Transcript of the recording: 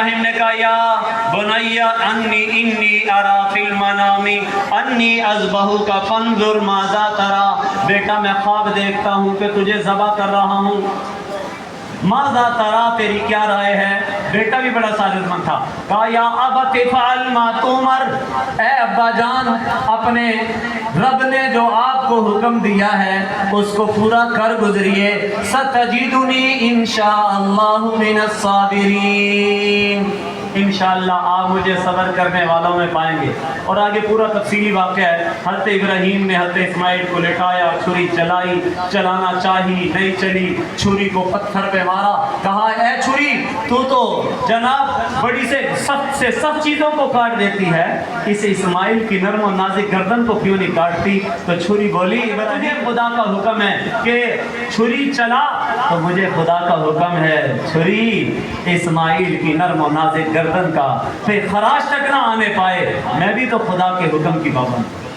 ابراہیم نے کہا یا بنیا انی ارا فی المنام انی اذبحک فانظر ماذا تری، بیٹا میں خواب دیکھتا ہوں کہ تجھے ذبح کر رہا ہوں، ماذا تری، تیری کیا رائے ہے؟ بیٹا بھی بڑا سعادت مند تھا، کہا یا ابت افعل ما تؤمر، اے ابا جان اپنے رب نے جو آپ کو حکم دیا ہے اس کو پورا کر گزریے، ستجدنی انشاءاللہ من الصابرین، انشاءاللہ آپ مجھے صبر کرنے والوں میں پائیں گے۔ اور آگے پورا تفصیلی واقعہ ہے، حضرت ابراہیم نے حضرت اسماعیل کو لٹایا، چھری چلائی، چلانا چاہی نہیں چلی، چھری کو پتھر پہ مارا، کہا اے چھری تو جناب بڑی سے سخت چیزوں کو کاٹ دیتی ہے، اس اسماعیل کی نرم و نازک گردن کو کیوں نہیں کاٹتی؟ تو چھری بولی ابراہیم خدا کا حکم ہے کہ چھری چلا، تو مجھے خدا کا حکم ہے چھری اسماعیل کی نرم و نازک گردن کا پہ خراش تک نہ آنے پائے، میں بھی تو خدا کے حکم کی پابند ہوں۔